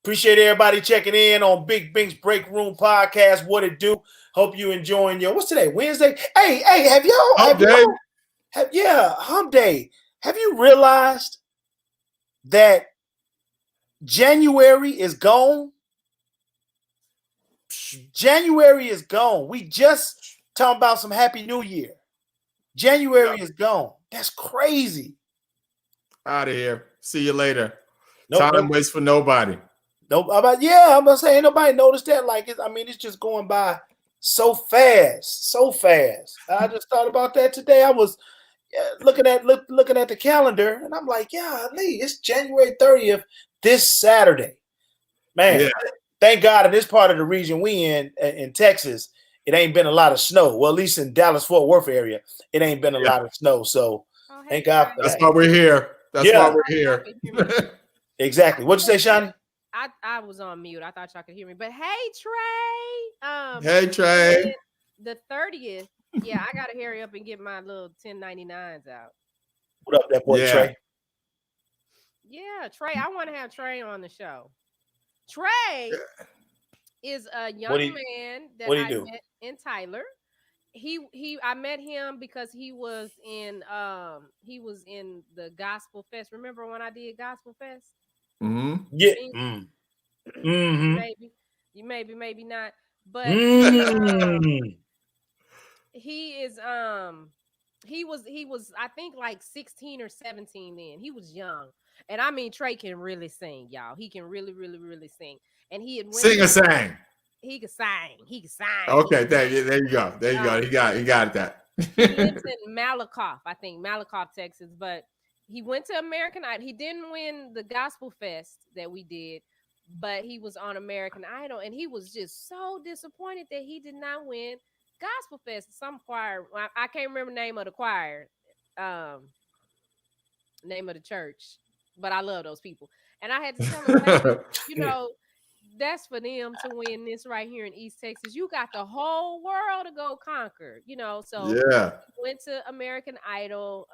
Appreciate everybody checking in on Big Bink's Break Room Podcast. What it do? Hope you enjoying what's today? Wednesday? Hey, have y'all? Hump day. Have you realized that January is gone? January is gone. We just talking about some Happy New Year. January is gone. That's crazy. Out of here. See you later. Nope, Time waits for nobody. I'm about to say, ain't nobody noticed that. It's just going by so fast. I just thought about that today. I was looking at the calendar, and I'm like, yeah, Lee, it's January 30th this Saturday. Man, Thank God in this part of the region we in Texas, it ain't been a lot of snow. Well, at least in Dallas-Fort Worth area, it ain't been a lot of snow. So thank God for That's that. why we're here. Why we're here. Exactly. What'd you say, Shani? I was on mute. I thought y'all could hear me. But hey, Trey. Hey, Trey. The 30th. Yeah, I gotta hurry up and get my little 1099s out. What up, that boy Trey? Yeah, Trey. I want to have Trey on the show. Trey is a young man that I met in Tyler. I met him because he was in the Gospel Fest. Remember when I did Gospel Fest? Mm-hmm. Yeah. Maybe not. But he was I think like 16 or 17 then. He was young. And I mean Trey can really sing, y'all. He can really, really, really sing. And he had sang. He could sing. Okay, there you go. He got that. He lives in Malakoff, I think, Malakoff, Texas. But he went to American Idol. He didn't win the Gospel Fest that we did, but he was on American Idol, and he was just so disappointed that he did not win Gospel Fest. Some choir, I can't remember the name of the choir, name of the church, but I love those people. And I had to tell him, hey, that's for them to win this right here in East Texas. You got the whole world to go conquer, So he went to American Idol.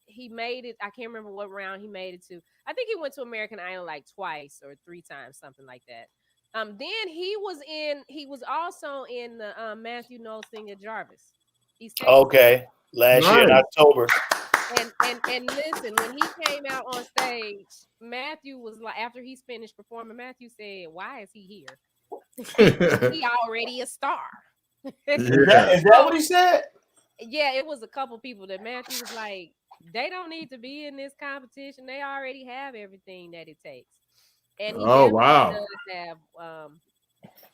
He made it. I can't remember what round he made it to. I think he went to American Idol like twice or 3 times, something like that. Then he was also in the Matthew Knowles thing at Jarvis. Okay. Last year in October. And listen, when he came out on stage, Matthew was like, after he's finished performing, Matthew said, "Why is he here? He already a star." Is that what he said? Yeah, it was a couple people that Matthew was like, they don't need to be in this competition. They already have everything that it takes. And he does have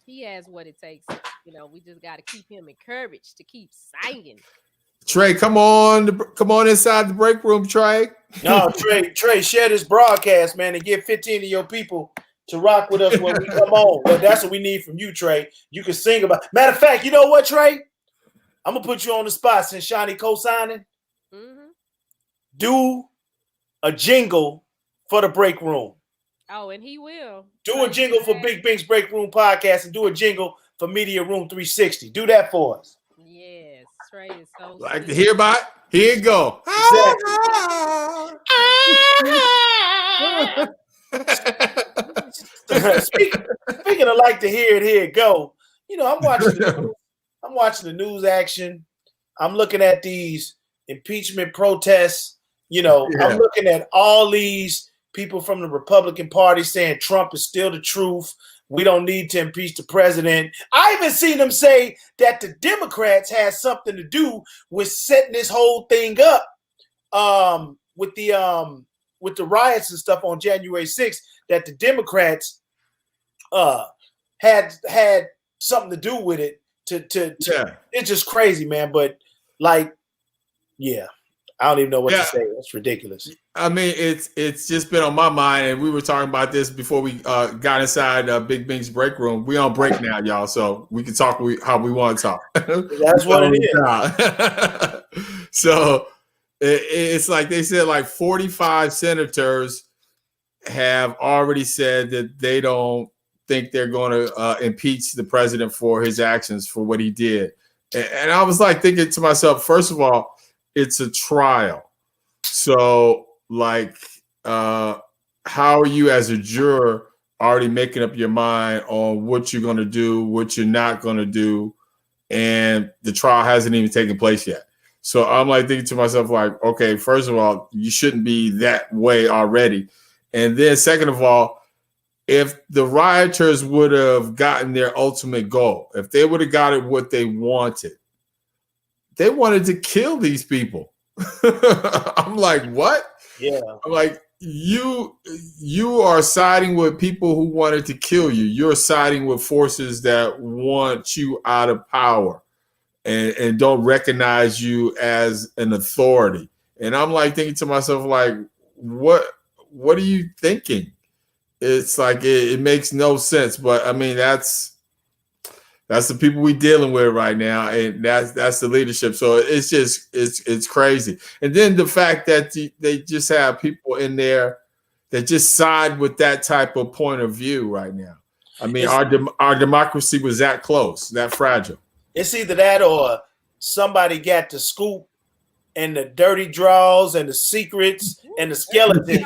he has what it takes. We just got to keep him encouraged to keep singing. Trey, come on inside the break room, Trey. No, Trey, share this broadcast, man, and get 15 of your people to rock with us when we come on. Well, that's what we need from you, Trey. You can sing about. Matter of fact, you know what, Trey? I'm gonna put you on the spot since Shani co-signing. Mm-hmm. Do a jingle for the break room. Oh, and he will. Do a jingle for Big Bink's Break Room Podcast and do a jingle for Media Room 360. Do that for us. Yes, Trey is so like to hear about it? Here you go. Exactly. Speaking of like to hear it, here it go. I'm watching the news action. I'm looking at these impeachment protests. I'm looking at all these people from the Republican Party saying Trump is still the truth. we don't need to impeach the president. I even seen them say that the Democrats had something to do with setting this whole thing up with the riots and stuff on January 6th, that the Democrats had something to do with it. It's just crazy, man. But like, yeah, I don't even know what to say. That's ridiculous. I mean, it's just been on my mind, and we were talking about this before we got inside Big Bink's break room. We on break now, y'all, so we can talk how we want to talk. That's what it is. So it's like they said, like 45 senators have already said that they don't think they're going to impeach the president for his actions, for what he did. And I was like thinking to myself, first of all, it's a trial. So like, how are you as a juror already making up your mind on what you're going to do, what you're not going to do, and the trial hasn't even taken place yet? So I'm like thinking to myself, like, okay, first of all, you shouldn't be that way already. And then second of all, if the rioters would have gotten their ultimate goal, if they would have got it what they wanted to kill these people. I'm like, what? Yeah. I'm like, you are siding with people who wanted to kill you. You're siding with forces that want you out of power and don't recognize you as an authority. And I'm like thinking to myself, like, what are you thinking? It's like it makes no sense. But I mean, that's the people we're dealing with right now, and that's the leadership. So it's just it's crazy. And then the fact that they just have people in there that just side with that type of point of view right now. I mean, our democracy was that close, that fragile. It's either that or somebody got the scoop and the dirty draws and the secrets and the skeletons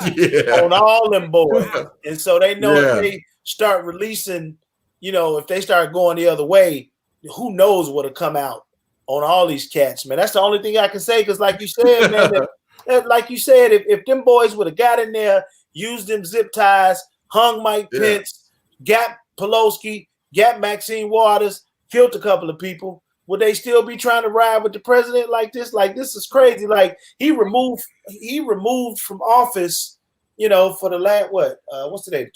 on all them boys. And so they know if they start releasing, if they start going the other way, who knows what'll come out on all these cats, man. That's the only thing I can say. Because like you said, man, if them boys would have got in there, used them zip ties, hung Mike Pence, got Pelosi, got Maxine Waters, killed a couple of people, would they still be trying to ride with the president like this? Like, this is crazy. Like, he removed from office, for the last what's today?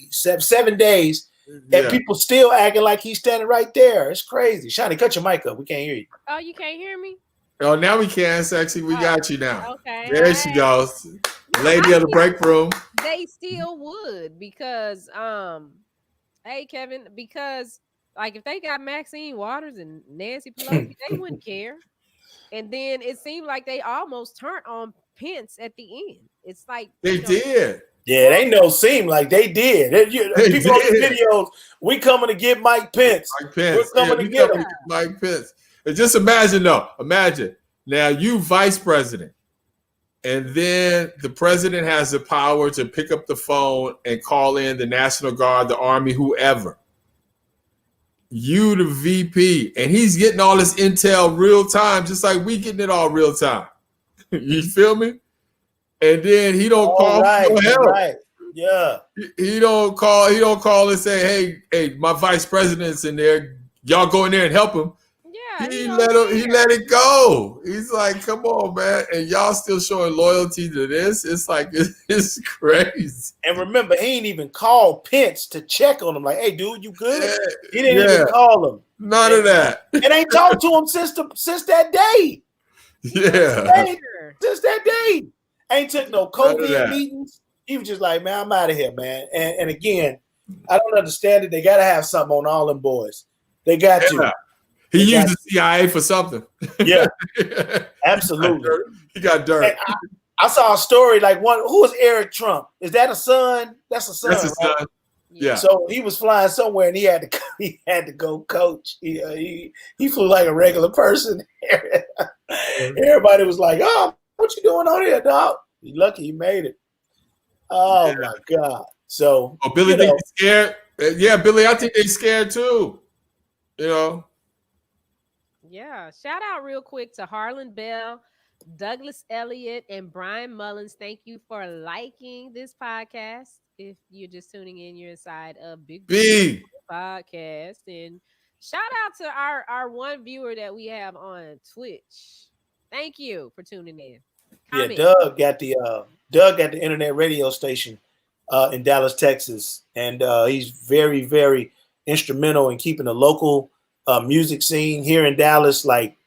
7 days. And people still acting like he's standing right there. It's crazy. Shiny, cut your mic up. We can't hear you. Oh, you can't hear me? Oh, now we can, Sexy. We got you now. Okay. There she goes. Lady of the break room. They still would because, hey, Kevin, because like if they got Maxine Waters and Nancy Pelosi, they wouldn't care. And then it seemed like they almost turned on Pence at the end. It's like they did. Yeah, they no seem like they did. People on the videos, we coming to get Mike Pence. We're coming to get him. Mike Pence. And just imagine though. Imagine now you vice president, and then the president has the power to pick up the phone and call in the National Guard, the Army, whoever. You the VP, and he's getting all this intel real time, just like we getting it all real time. You feel me? And then he don't call for no help. Right. Yeah. He don't call and say, hey, my vice president's in there. Y'all go in there and help him. Yeah. He let it go. He's like, come on, man. And y'all still showing loyalty to this. It's like, it's crazy. And remember, he ain't even called Pence to check on him. Like, hey, dude, you good? He didn't even call him. None of that. And ain't talked to him since that day. Yeah. Since that day. Ain't took no COVID meetings. He was just like, man, I'm out of here, man. And again, I don't understand it. They got to have something on all them boys. They got to. He used the CIA for something. Yeah, absolutely. He got dirt. I saw a story like who is Eric Trump? Is that a son? That's a son. That's a son. Right? Yeah. So he was flying somewhere and he had to go coach. He flew like a regular person. Everybody was like, "Oh, what you doing on here, dog?" You lucky he made it. Oh my God. So Billy, they scared. Yeah, Billy, I think they scared too. Yeah. Shout out real quick to Harlan Bell, Douglas Elliott, and Brian Mullins. Thank you for liking this podcast. If you're just tuning in, you're inside a Big Beautiful B. Podcast. And shout out to our one viewer that we have on Twitch. Thank you for tuning in. Yeah, Comment. Doug got the internet radio station in Dallas, Texas, and he's very, very instrumental in keeping the local music scene here in Dallas like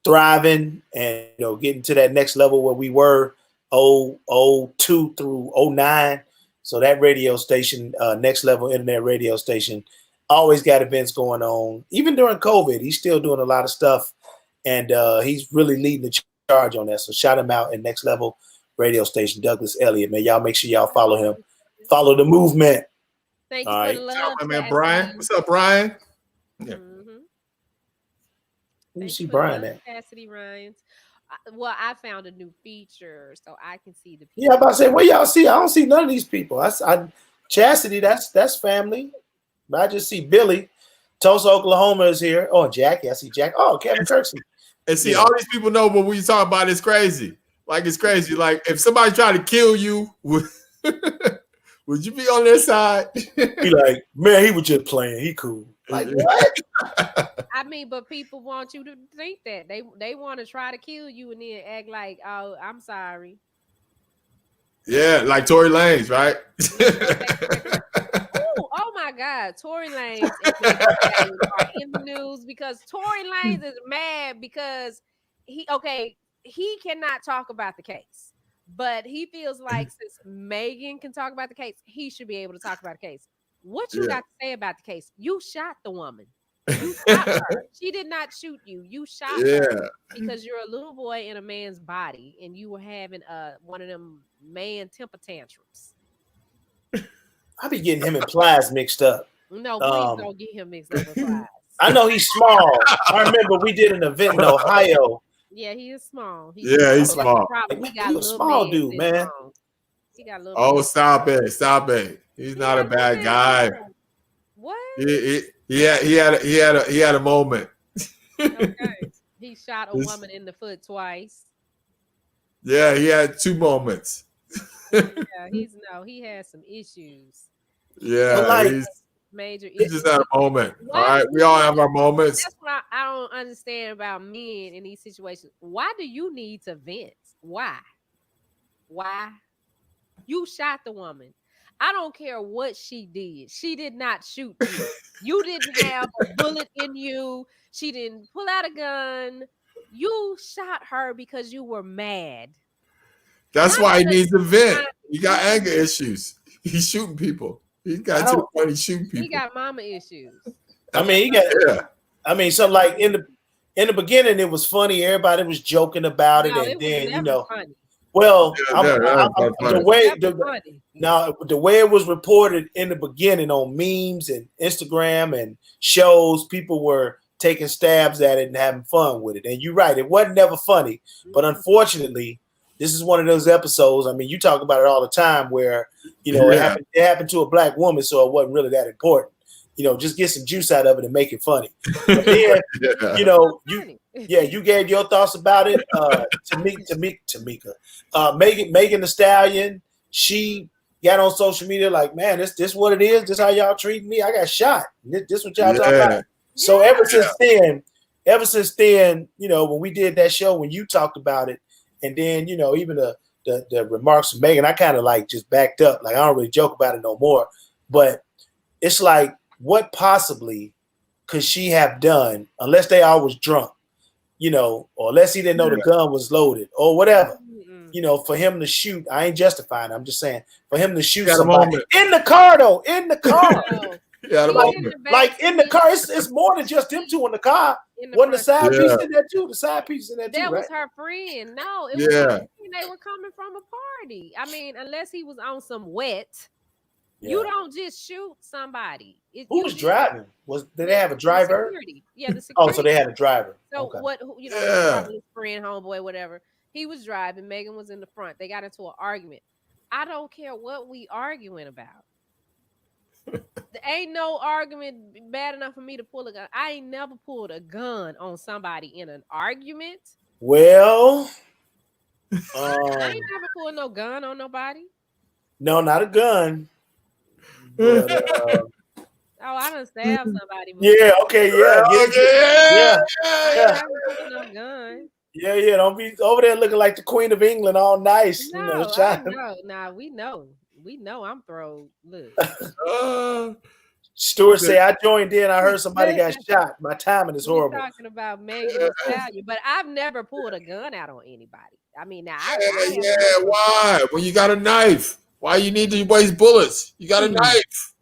thriving and getting to that next level where we were 02 through 09. So that radio station, next level internet radio station, always got events going on. Even during COVID, he's still doing a lot of stuff, and he's really leading the charge on that. So shout him out at next level radio station, Douglas Elliott. Man, y'all make sure y'all follow him. Follow the movement. Thank you All for right. the What's love, up, man, Chastity. Brian? What's up, Brian? Yeah. Where you Thank see you for the Brian love, at? Chastity Ryans. Well, I found a new feature so I can see the people. Yeah, I'm about to say, where y'all see? I don't see none of these people. I Chastity, that's family. But I just see Billy. Tulsa, Oklahoma is here. Oh, Jackie. I see Jackie. Oh, Kevin Kirksey. And see, Yeah. all these people know what we talk about is crazy. Like, it's crazy. Like, if somebody tried to kill you, would you be on their side? He like, man, he was just playing. He cool. Like, what? I mean, but people want you to think that they want to try to kill you and then act like, oh, I'm sorry. Yeah, like Tory Lanez, right? Ooh, oh my God, Tory Lanez and Megan Thee Stallion are in the news because Tory Lanez is mad because he cannot talk about the case, but he feels like since Megan can talk about the case, he should be able to talk about the case. What you got to say about the case? You shot the woman. You shot her. She did not shoot you. You shot her because you're a little boy in a man's body and you were having one of them man temper tantrums. I be getting him and Plies mixed up. No, please don't get him mixed up with Plies. I know he's small. I remember we did an event in Ohio. Yeah, he is small. He's small. Probably He a small dude, man. He got a little. Oh, stop it! He's not a bad guy. What? He had a moment. Okay. He shot a woman in the foot twice. Yeah, he had 2 moments. Yeah, he has some issues. Yeah, major he issues. just had a moment. All right, we all have our moments. That's what I don't understand about men in these situations. Why do you need to vent? Why? You shot the woman. I don't care what she did. She did not shoot you. You didn't have a bullet in you. She didn't pull out a gun. You shot her because you were mad. That's why he needs to vent. He got anger issues. He's shooting people. He got to the point he's shooting people. He got mama issues. I mean, he got. Yeah. I mean, so like in the beginning, it was funny. Everybody was joking about it, and then funny. Well, the way it was reported in the beginning on memes and Instagram and shows, people were taking stabs at it and having fun with it. And you're right, it wasn't never funny. But unfortunately, this is one of those episodes. I mean, you talk about it all the time where, it happened to a black woman, so it wasn't really that important. Just get some juice out of it and make it funny. But then, you gave your thoughts about it. Tamika. Megan Thee Stallion, she got on social media like, man, this what it is. This how y'all treat me. I got shot. This what y'all talking about. So ever since then, when we did that show, when you talked about it, and then even the remarks of Megan, I kind of like just backed up. Like I don't really joke about it no more. But it's like, what possibly could she have done unless they all was drunk, or unless he didn't know the gun was loaded or whatever, for him to shoot. I ain't justifying it. I'm just saying for him to shoot somebody in the car though, in the car. Like in the car, it's more than just them two in the car. Wasn't the side piece in there too? The side piece in there too. That was her friend. No, it was her friend. They were coming from a party. I mean, unless he was on some wet. You don't just shoot somebody. Who was driving? Did they have a driver? Security. Yeah, the security. Oh, so they had a driver. So his friend, homeboy, whatever. He was driving. Megan was in the front. They got into an argument. I don't care what we arguing about. There ain't no argument bad enough for me to pull a gun. I ain't never pulled a gun on somebody in an argument. Well, I ain't never pulled no gun on nobody. No, not a gun. But Oh, I done stabbed somebody yeah, before. okay, yeah, Okay, yeah, I ain't yeah, never picked no gun. yeah. Don't be over there looking like the Queen of England, all nice, No, I shining. know. Nah, we know. We know I'm throw. Look. uh, Stewart say I joined in. I heard somebody got shot. My timing is We horrible. talking about Megan Thee Stallion, but I've never pulled a gun out on anybody. I mean, now I have yeah, never. why? Well, you got a knife. Why you need to waste bullets? You got a knife.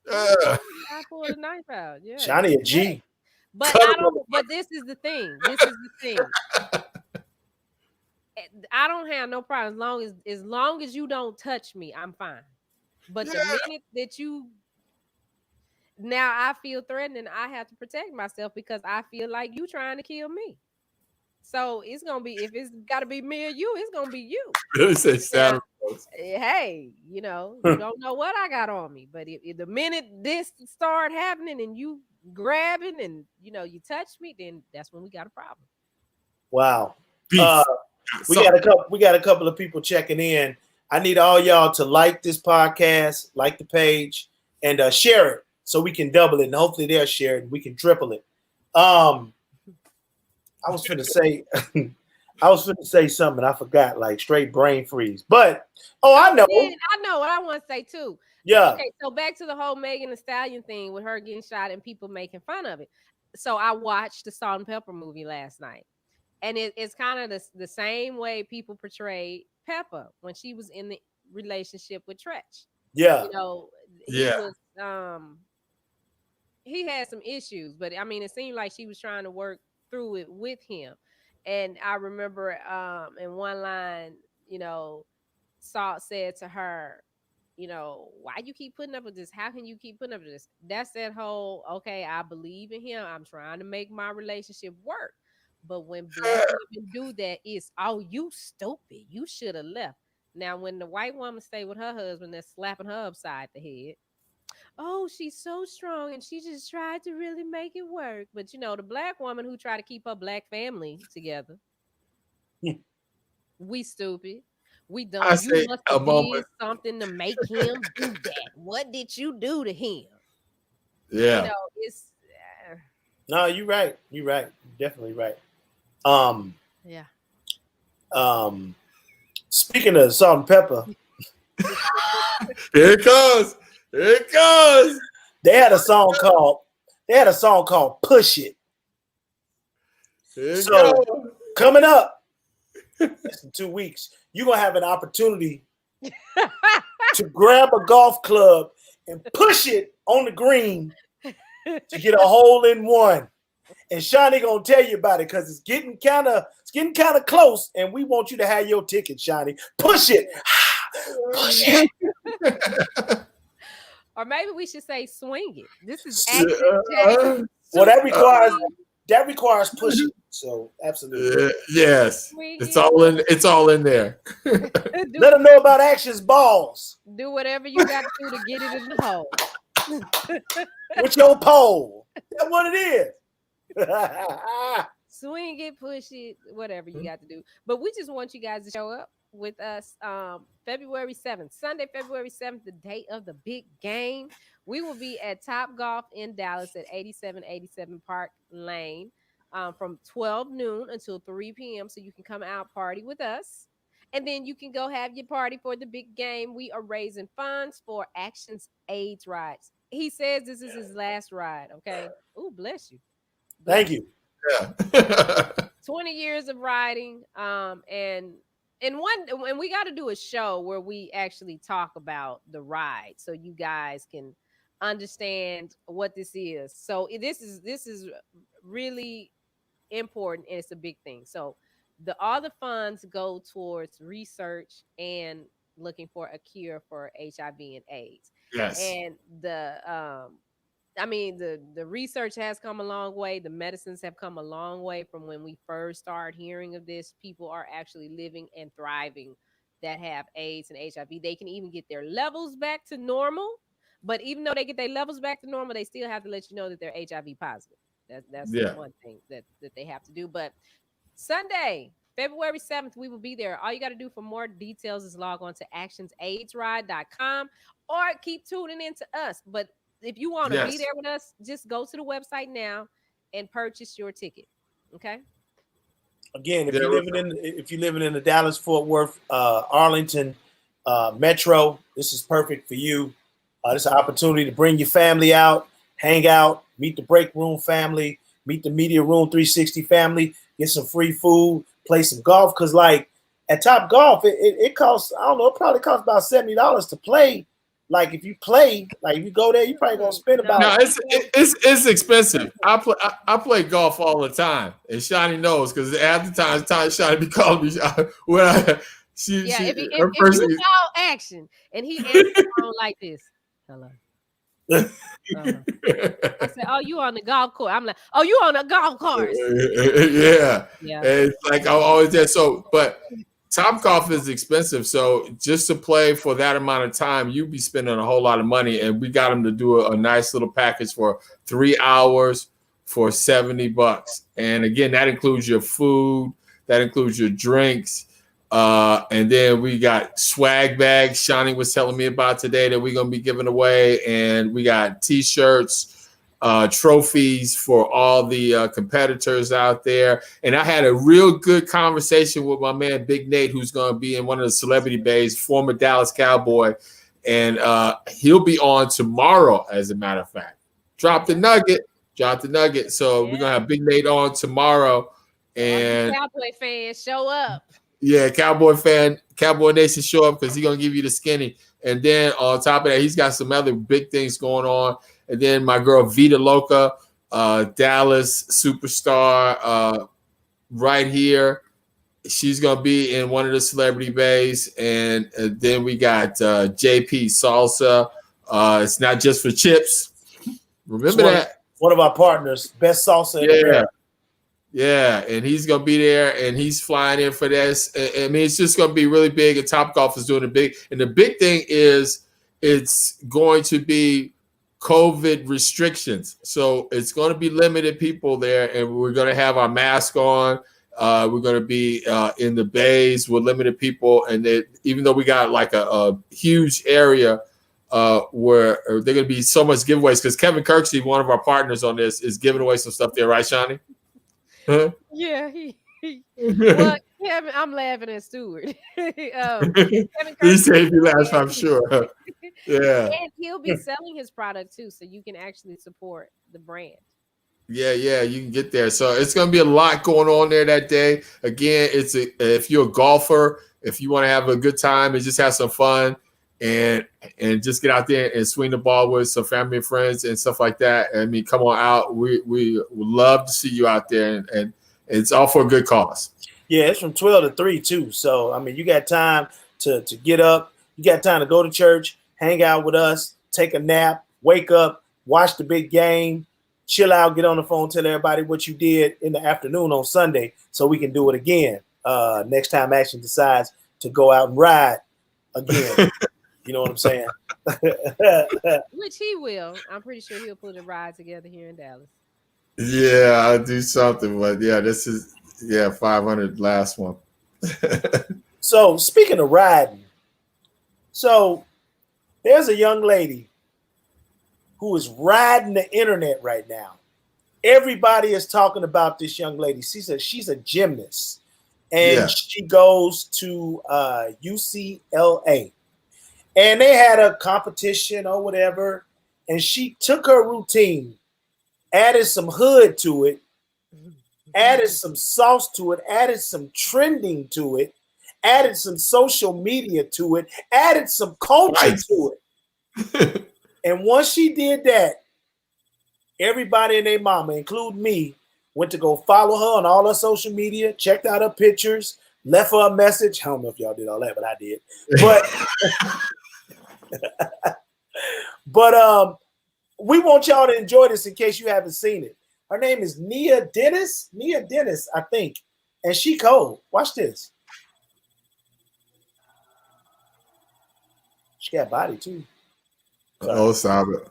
Yeah, I pulled a knife out. Yeah, Shiny a hey, G. but Cut I him. don't. But this is the thing. This is the thing. I don't have no problem as long as you don't touch me, I'm fine. But the Yeah. minute that you now I feel threatened and I have to protect myself because I feel like you trying to kill me. So it's gonna be if it's gotta be me or you, it's gonna be you. Really say Now, Santa Claus. hey, you don't know what I got on me, but if the minute this start happening and you grabbing and you touch me, then that's when we got a problem. Wow. Uh, Beef. we got Something. a couple. We got a couple of people checking in. I need all y'all to like this podcast, like the page, and share it so we can double it, and hopefully they'll share it and we can triple it. Um, I was finna say, I was finna say something. I forgot, like straight brain freeze. But I Oh, know. then I know what I want to say too. Yeah, Okay, so back to the whole Megan Thee Stallion thing with her getting shot and people making fun of it. So I watched the Salt and Pepper movie last night, and it's kind of the same way people portrayed Pepper when she was in the relationship with Tretch. yeah, You know, he Yeah. was he had some issues, but I mean, it seemed like she was trying to work through it with him. And I remember in one line, you know, Salt said to her, why you keep putting up with this? How can you keep putting up with this? That's that whole, okay, I believe in him. I'm trying to make my relationship work. But when black women do that, it's, oh, you stupid. You should have left. Now, when the white woman stay with her husband, they're slapping her upside the head. Oh, she's so strong and she just tried to really make it work. But the black woman who tried to keep her black family together, we stupid. We I don't. You say must a have moment. did something to make him do that. What did you do to him? Yeah. It's no, you're right. You're right. You're definitely right. Um, yeah. um, Speaking of salt and pepper, Here it comes. Here it comes. they had a song called "Push It." Here it So goes. coming up in 2 weeks, you're gonna have an opportunity to grab a golf club and push it on the green to get a hole in one. And Shawnee gonna tell you about it because it's getting kind of close, and we want you to have your ticket, Shawnee. Push it, push it. Or maybe we should say swing it. This is Uh, Accent Jackson. Well, uh, that requires pushing. So absolutely. yes. Swing It's it. all in. It's all in there. Let them know about Action's balls Do whatever you got to do to get it in the hole. with your pole. That's what it is. Swing it, push it, whatever you got to do. But we just want you guys to show up with us February 7th, Sunday, February 7th, the day of the big game. We will be at Top Golf in Dallas at 8787 Park Lane from 12 noon until 3 p.m. So you can come out party with us. And then you can go have your party for the big game. We are raising funds for Actions AIDS rides. He says this is his last ride. Okay. Oh, bless you. Thank Bless you. you. Yeah. 20 years of riding and we got to do a show where we actually talk about the ride so you guys can understand what this is. So this is really important and it's a big thing. So the all the funds go towards research and looking for a cure for HIV and AIDS. Yes. And I mean, the research has come a long way. The medicines have come a long way from when we first started hearing of this. People are actually living and thriving that have AIDS and HIV. They can even get their levels back to normal. But even though they get their levels back to normal, they still have to let you know that they're HIV positive. That's Yeah. one thing that they have to do. But Sunday, February 7th, we will be there. All you got to do for more details is log on to actionsaidsride.com or keep tuning in to us. But if you want to be Yes. there with us, just go to the website now and purchase your ticket. Okay. Again, Yeah, if you're living in the Dallas Fort Worth, Arlington metro, this is perfect for you. This is an opportunity to bring your family out, hang out, meet the break room family, meet the media room 360 family, get some free food, play some golf. Because like at Top Golf, it costs, I don't know, it probably costs about $70 to play. Like if you play, like if you go there, you probably gonna spend No, no, about. it's expensive. I play golf all the time, and Shani knows because half the time Shani be calling me when yeah, if her you person. call action and he answers the phone like this, hello. I said, "Oh, you on the golf course?" I'm like, "Oh, you on the golf course?" Yeah, Yeah. and it's like I'm always there. So, but Top Golf is expensive, so just to play for that amount of time, you'd be spending a whole lot of money. And we got them to do a nice little package for 3 hours for $70. And again, that includes your food, that includes your drinks. And then we got swag bags. Shawnee was telling me about today that we're gonna be giving away, and we got t-shirts, trophies for all the competitors out there. And I had a real good conversation with my man Big Nate, who's gonna be in one of the celebrity bays, former Dallas Cowboy, and he'll be on tomorrow. As a matter of fact, drop the nugget. So we're gonna have Big Nate on tomorrow, and Cowboy fans show up. yeah, Cowboy Nation show up because he's gonna give you the skinny. And then on top of that, he's got some other big things going on. And then my girl Vita Loca, Dallas superstar, right here. She's gonna be in one of the celebrity bays. And then we got JP Salsa. It's not just for chips. Remember that. One of our partners, best salsa in America. Yeah, and he's gonna be there, and he's flying in for this. I mean, it's just gonna be really big. And Top Golf is doing it big, and the big thing is it's going to be COVID restrictions, so it's going to be limited people there, and we're going to have our mask on. We're going to be in the bays with limited people, and even though we got like a huge area where they're going to be so much giveaways, because Kevin Kirksey, one of our partners on this, is giving away some stuff there, right, Shawnee? Huh? Yeah, well, Kevin, I'm laughing at Stewart. He saved you last, I'm sure. Yeah. And he'll be selling his product too, so you can actually support the brand. Yeah, you can get there. So it's going to be a lot going on there that day. Again, if you're a golfer, if you want to have a good time and just have some fun and just get out there and swing the ball with some family and friends and stuff like that. I mean, come on out. We would love to see you out there, and it's all for a good cause. Yeah, it's from 12 to 3 too. So, I mean, you got time to get up. You got time to go to church, hang out with us, take a nap, wake up, watch the big game, chill out, get on the phone, tell everybody what you did in the afternoon on Sunday so we can do it again next time Action decides to go out and ride again. You know what I'm saying? Which he will. I'm pretty sure he'll put a ride together here in Dallas. Yeah, I'll do something. But yeah, this is 500 last one. So speaking of riding, so there's a young lady who is riding the internet right now. Everybody is talking about this young lady. She's a gymnast, and she goes to UCLA. And they had a competition or whatever, and she took her routine, added some hood to it, added some sauce to it, added some trending to it, added some social media to it, added some culture to it. And once she did that, everybody and their mama, including me, went to go follow her on all her social media, checked out her pictures, left her a message. I don't know if y'all did all that, but I did. But we want y'all to enjoy this in case you haven't seen it. Her name is Nia Dennis, I think, and she cold. Watch this. She got body too. Oh, stop it.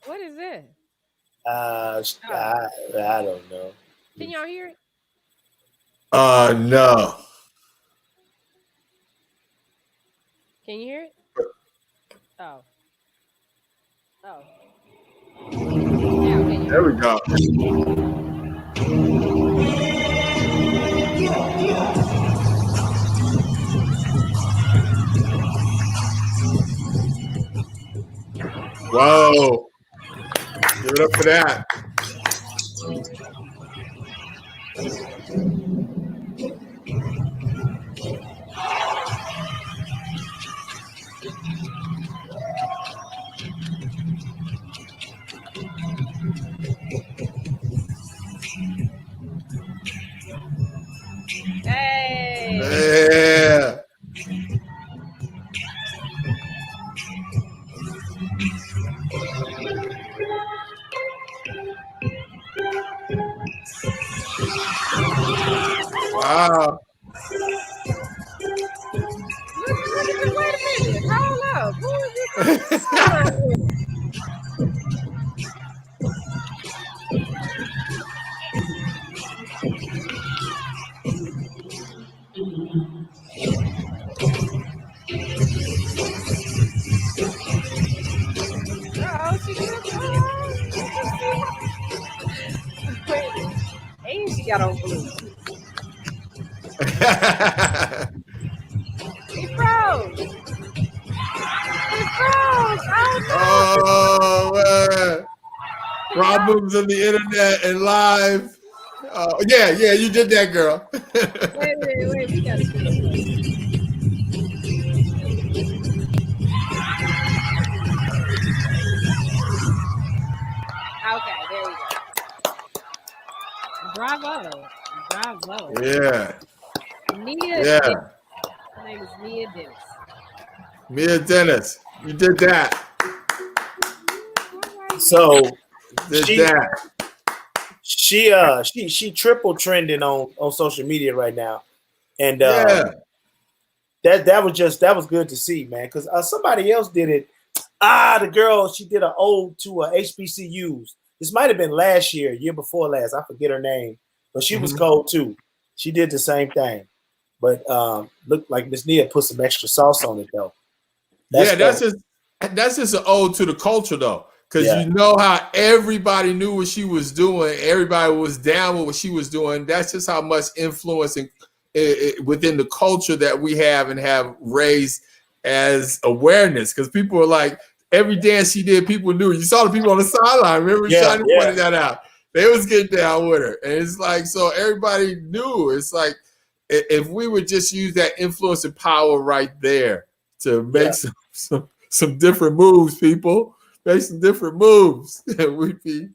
What is that? I don't know. Can y'all hear it? No. Can you hear it? Oh. Oh. Now can you There hear we it? go. Whoa. Give it up for that. Hey. Yeah. Wow. Look at this. Wait a minute. Hold up. Who is this on the sideline with? Oh, she just you just see her. Wait a minute. And she got on blue. It froze. It froze. Oh Oh man. no. Y'all, Problems on the internet and live. Yeah, you did that, girl. wait a minute. Wait, we gotta fix something. Okay, there you go. Bravo. Bravo. Yeah. Nia Yeah. Dennis. Her name is Nia Dennis. Mia Dennis. You did that. So Did she that. she triple trending on social media right now, and Yeah. that was good to see, man. Because somebody else did it. The girl, she did an ode to HBCUs. This might have been last year before last. I forget her name, but she was Mhm. cold too. She did the same thing, but looked like Miss Nia put some extra sauce on it though. That's Yeah, dope. that's just an ode to the culture though. Because Yeah, you know how everybody knew what she was doing, everybody was down with what she was doing. That's just how much influence within the culture that we have and have raised as awareness. Because people are like, every dance she did, people knew. You saw the people on the sideline. Remember, yeah, Shiny yeah, pointed that out. They was getting down with her, and it's like so everybody knew. It's like if we would just use that influence and power right there to make yeah. some different moves, people. Make some different moves. We'd be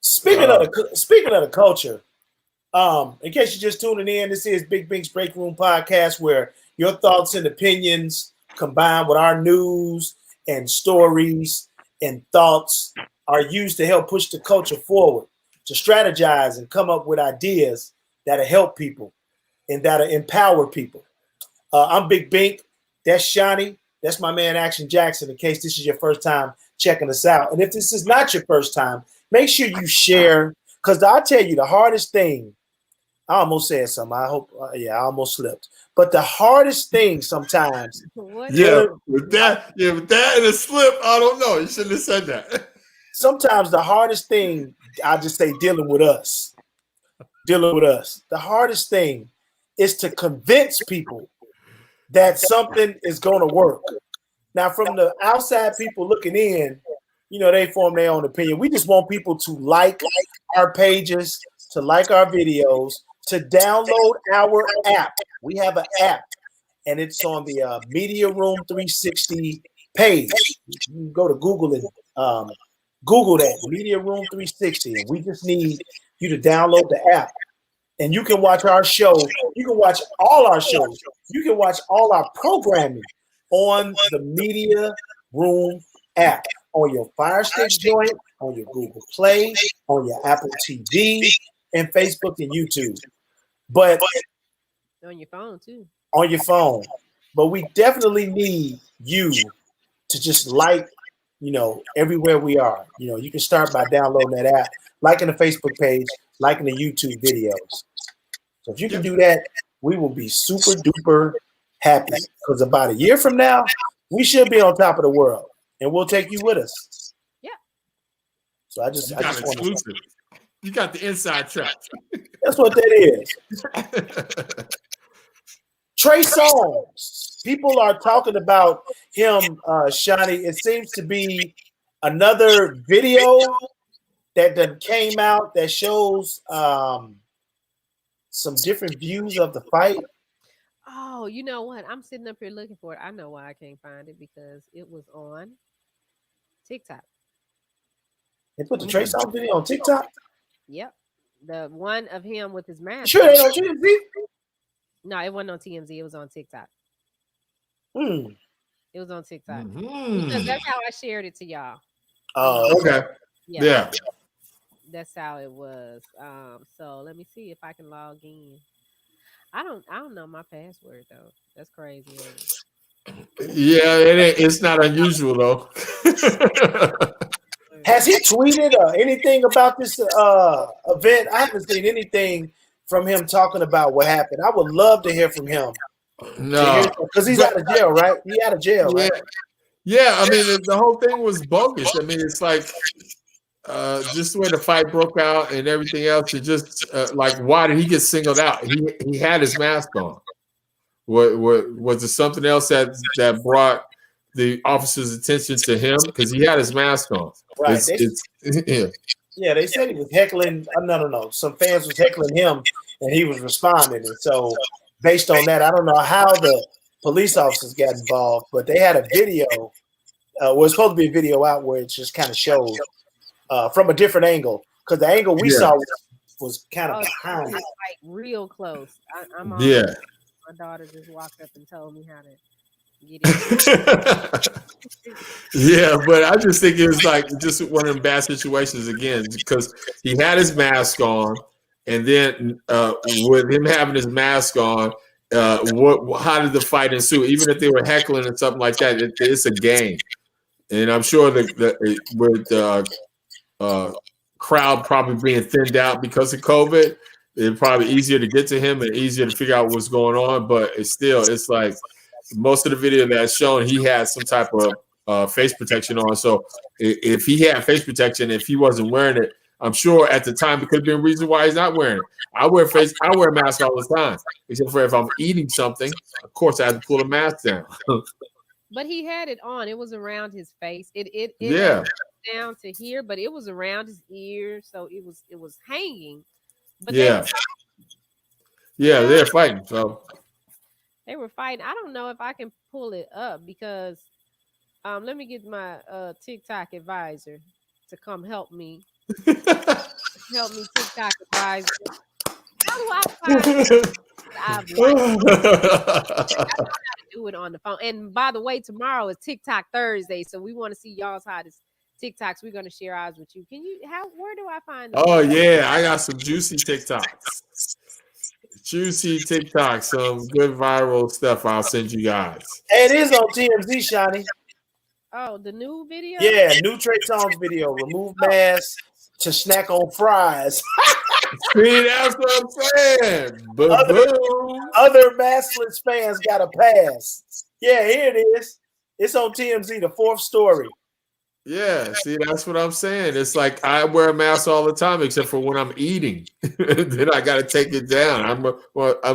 Speaking of the culture, in case you're just tuning in, this is Big Bink's Break Room Podcast, where your thoughts and opinions combined with our news and stories and thoughts are used to help push the culture forward, to strategize and come up with ideas that'll help people and that'll empower people. I'm Big Bink. That's Shani. That's my man Action Jackson. In case this is your first time checking us out, and if this is not your first time, make sure you share. Because I tell you, the hardest thing. I almost said something. I hope. I almost slipped. But the hardest thing sometimes What did yeah, dealing. with that and a slip. I don't know. You shouldn't have said that. Sometimes the hardest thing. I just say dealing with us. Dealing with us. The hardest thing is to convince people that something is going to work. Now, from the outside people looking in, they form their own opinion. We just want people to like our pages, to like our videos, to download our app. We have an app, and it's on the Media Room 360 page. You can go to Google and Google that Media Room 360, and we just need you to download the app. And you can watch our show. You can watch all our shows. You can watch all our programming on the Media Room app, on your Fire Stick joint, on your Google Play, on your Apple TV, and Facebook and YouTube. But on your phone too? on your phone. But we definitely need you to just like, everywhere we are. You can start by downloading that app, liking the Facebook page, liking the YouTube videos. So if you can do that, we will be super duper happy. Because about a year from now, we should be on top of the world, and we'll take you with us. Yeah. So I just exclusive. You got the inside track. That's what that is. Trey Songz. People are talking about him, Shani. It seems to be another video that came out that shows some different views of the fight. Oh, you know what? I'm sitting up here looking for it. I know why I can't find it because it was on TikTok. They put the Trey Songz video on TikTok? Yep. The one of him with his mask. Sure, it ain't on TMZ? No, it wasn't on TMZ. It was on TikTok. It was on TikTok. Because that's how I shared it to y'all. Oh, okay. Yeah. That's how it was. So let me see if I can log in. I don't know my password though. That's crazy. Yeah, it's not unusual though. Has he tweeted or anything about this event? I haven't seen anything from him talking about what happened. I would love to hear from him. No, because he's out of jail, right? He out of jail, right? Yeah. I mean, the whole thing was bogus. I mean, it's like just the way the fight broke out and everything else. It just like, why did he get singled out? He had his mask on. What was there something else that brought the officer's attention to him because he had his mask on? Right. Yeah, they said he was heckling. No. Some fans was heckling him, and he was responding. And so, based on that, I don't know how the police officers got involved, but they had a video. Was supposed to be a video out where it just kind of showed from a different angle because the angle we saw was kind of behind. Like real close. I'm on. Yeah. My daughter just walked up and told me how to get it. Yeah, but I just think it was like just one of them bad situations again because he had his mask on, and then with him having his mask on, how did the fight ensue? Even if they were heckling and something like that, it's a game, and I'm sure with the crowd probably being thinned out because of COVID, it's probably easier to get to him and easier to figure out what's going on. But it's like most of the video that's shown, he had some type of face protection on. So if he had face protection, if he wasn't wearing it, I'm sure at the time it could have been a reason why he's not wearing it. I wear a mask all the time, except for if I'm eating something. Of course, I have to pull the mask down. But he had it on. It was around his face. It down to here, but it was around his ear, so it was hanging. But they're fighting. So they were fighting. I don't know if I can pull it up because let me get my TikTok advisor to come help me. Help me, TikTok advisor. How do I find it? I know how to do it on the phone. And by the way, tomorrow is TikTok Thursday, so we want to see y'all's hottest TikToks. We're going to share ours with you. Where do I find them? Oh yeah, I got some juicy TikToks. Juicy TikToks, some good viral stuff I'll send you guys. It is on TMZ, Shani. Oh, the new video? Yeah, new Trey Songz video. Remove mask to snack on fries. See, that's what I'm saying. Other maskless fans got a pass. Yeah, here it is. It's on TMZ, the fourth story. Yeah, see, that's what I'm saying. It's like I wear a mask all the time, except for when I'm eating. Then I got to take it down. I'm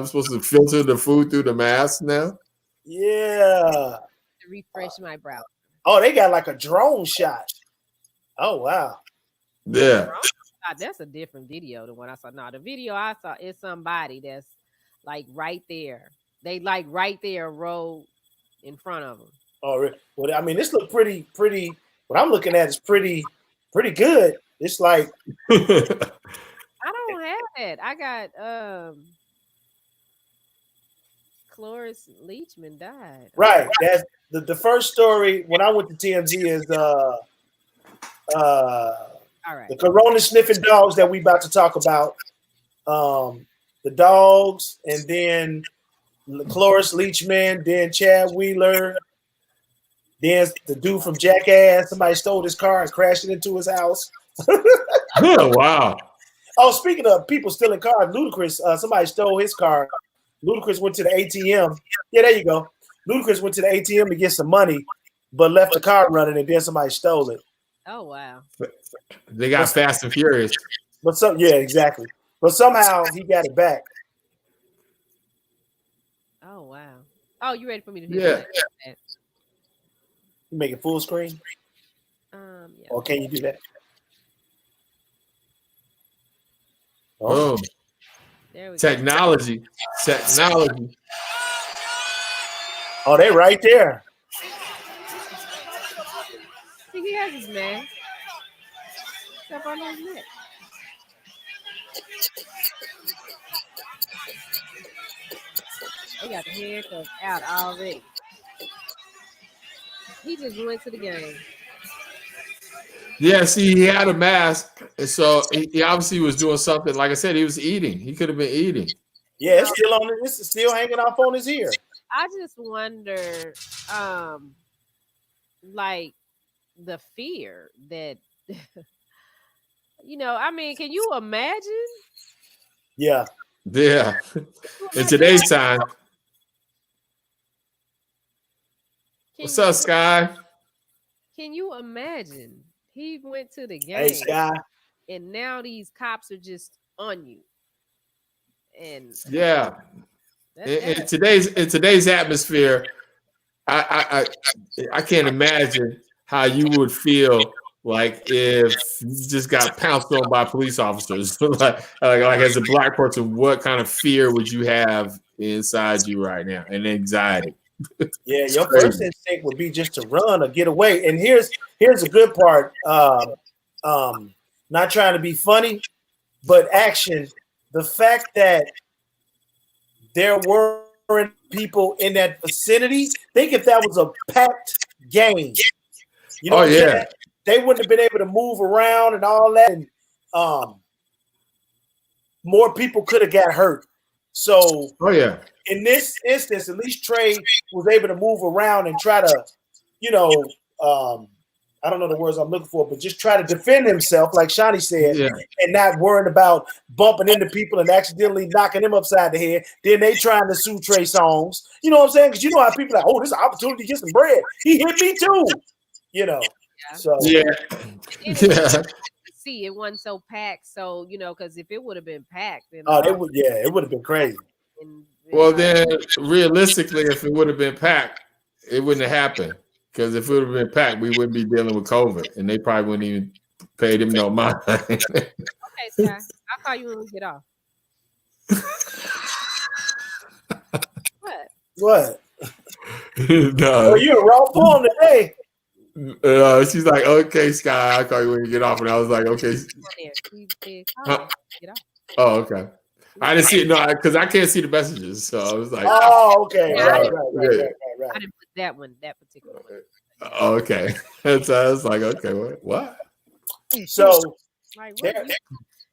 supposed to filter the food through the mask now. Yeah. To refresh my browser. Oh, they got like a drone shot. Oh wow. Yeah. That's a different video than what I saw. No, the video I saw is somebody that's like right there. They like right there, road in front of them. Oh, really? Well, I mean, this look pretty. What I'm looking at is pretty good. It's like I don't have it. I got Cloris Leachman died. Right. That's the first story when I went to TMZ is all right. The corona sniffing dogs that we about to talk about. The dogs, and then Cloris Leachman, then Chad Wheeler. Then the dude from Jackass, somebody stole his car and crashed it into his house. Oh, wow. Oh, speaking of people stealing cars, Ludacris, somebody stole his car. Ludacris went to the ATM. Yeah, there you go. Ludacris went to the ATM to get some money, but left the car running, and then somebody stole it. Oh wow. They got Fast and Furious. But yeah, exactly. But somehow he got it back. Oh wow. Oh, you ready for me to do Yeah. that? You make it full screen, Yeah. or can you do that? Oh, Boom. There we Technology. go. Oh, they right there. See, he has his mask. Step on his neck. They got the handcuffs out already. He just went to the game. Yeah, see, he had a mask, and so he obviously was doing something. Like I said, he was eating. He could have been eating. Yeah, it's still on. This is still hanging off on his ear. I just wonder, like the fear that, I mean, can you imagine? Yeah. Yeah. In today's time. What's up, Sky? Can you imagine? He went to the game. Hey, Sky. And now these cops are just on you. And yeah. In today's atmosphere, I can't imagine how you would feel like if you just got pounced on by police officers. like as a black person, what kind of fear would you have inside you right now, and anxiety? Yeah, your first instinct would be just to run or get away. And here's a good part. Not trying to be funny, but action. The fact that there weren't people in that vicinity. Think if that was a packed game. You know what I'm saying? They wouldn't have been able to move around and all that. And more people could have got hurt. So in this instance, at least Trey was able to move around and try to, I don't know the words I'm looking for, but just try to defend himself, like Shawnee said, and not worrying about bumping into people and accidentally knocking them upside the head. Then they trying to sue Trey Songz. You know what I'm saying? Because you know how people are like, oh, this is an opportunity to get some bread. He hit me too. So see, it wasn't so packed. So because if it would have been packed, then it would have been crazy. Well, then realistically, if it would have been packed, it wouldn't have happened. Because if it would have been packed, we wouldn't be dealing with COVID, and they probably wouldn't even pay them no mind. Okay, Sky, I'll call you when we get off. What? No. Oh, you're in raw form today. She's like, okay, Sky, I'll call you when you get off. And I was like, okay. Get off. Oh, okay. I didn't see it, no, because I can't see the messages. So I was like, oh, okay. Right. I didn't put that particular one. Oh, okay. So I was like, okay, what? So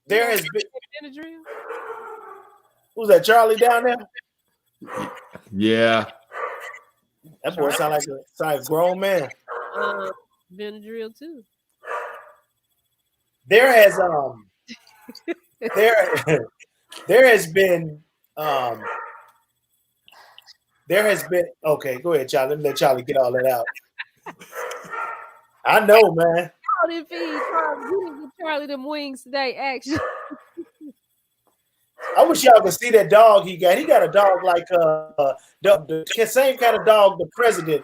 there has been. Who's that, Charlie down there? Yeah. That boy sound like a grown man. Benadryl too. There has okay, go ahead, Charlie. Let me let Charlie get all that out. I know, man. You didn't get Charlie them wings today, actually. I wish y'all could see that dog he got. He got a dog like the same kind of dog the President